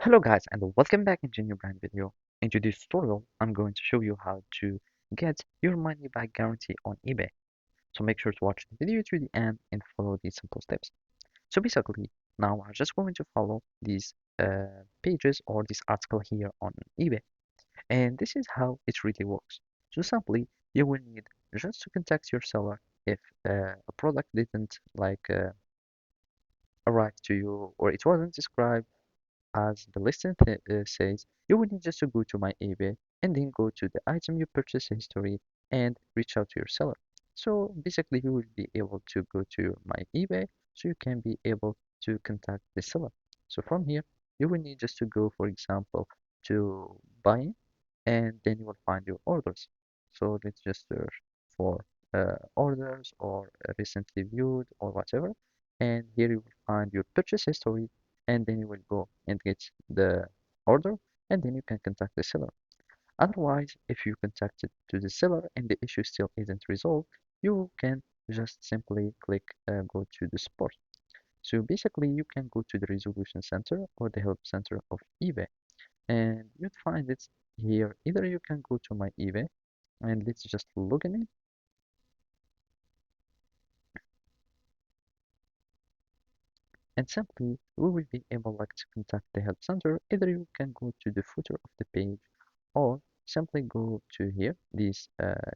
Hello guys and welcome back into a new brand video. In today's tutorial, I'm going to show you how to get your money back guarantee on eBay. So make sure to watch the video to the end and follow these simple steps. So basically, now I'm just going to follow these pages or this article here on eBay. And this is how it really works. So simply, you will need just to contact your seller if a product didn't arrive to you or it wasn't described as the listing says, you will need just to go to my eBay and then go to the item you purchase history and reach out to your seller. So basically, you will be able to go to my eBay so you can be able to contact the seller. So from here, you will need just to go, for example, to buying and then you will find your orders. So let's just search for orders or recently viewed or whatever. And here you will find your purchase history and then you will go and get the order and then you can contact the seller. Otherwise, if you contacted to the seller and the issue still isn't resolved, you can just simply click go to the support. So basically, you can go to the resolution center or the help center of eBay and you'd find it here. Either you can go to my eBay and let's just log in and simply we will be able to contact the help center. Either you can go to the footer of the page or simply go to here this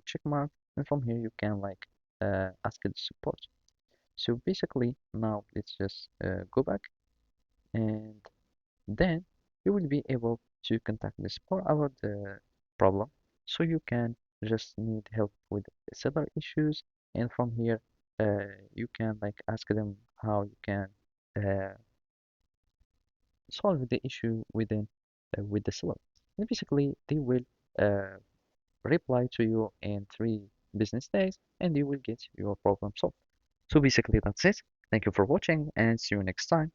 check mark and from here you can ask the support. So basically now let's just go back and then you will be able to contact the support about the problem. So you can just need help with several issues, and from here, you can ask them how you can uh, solve the issue with the seller. And basically, they will uh, reply to you in 3 business days, and you will get your problem solved. So basically, that's it. Thank you for watching, and see you next time.